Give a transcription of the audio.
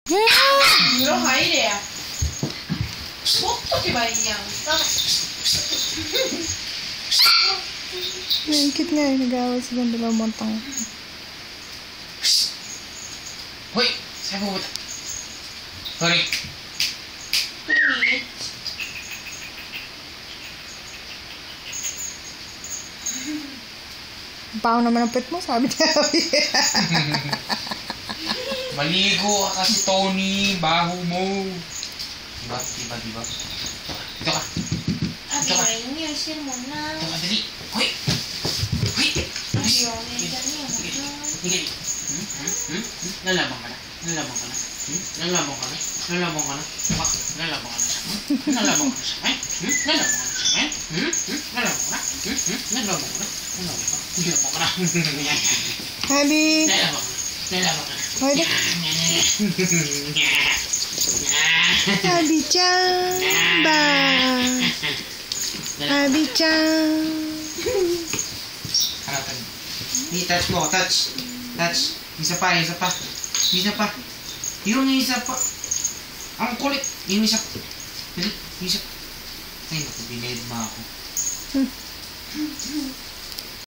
風呂入れや。持っとけばいいやん。Cute nga yung nag-away silang dalawang montong. Hoy! Saan pupunta? Sorry. Baho naman ang pet mo, sabi niya. Maligo ka kasi, Tony. Baho mo. Diba? Dito ka. Dito ka. Dito ka, dali. Hoy! Hoy! Sige. Lalabang ka na. Lalabang ka na. Lalabang ka na. Lalabang ka na. Lalabang ka na sa akin. Lalabang ka na sa akin. Lalabang ka na sa akin. Lalabang ka na. Lalabang ka na. Lalabang ka na. Habi! Lalabang ka na. Lalabang ka na. Habi! Habi-chan! Ba! Habi-chan! Ano to? Touch mo. Touch. Isa pa. Yung isa pa. Ang kulit. Yung isa pa. Dali. Yung isa pa. Ay, naku. Binayad mo ako.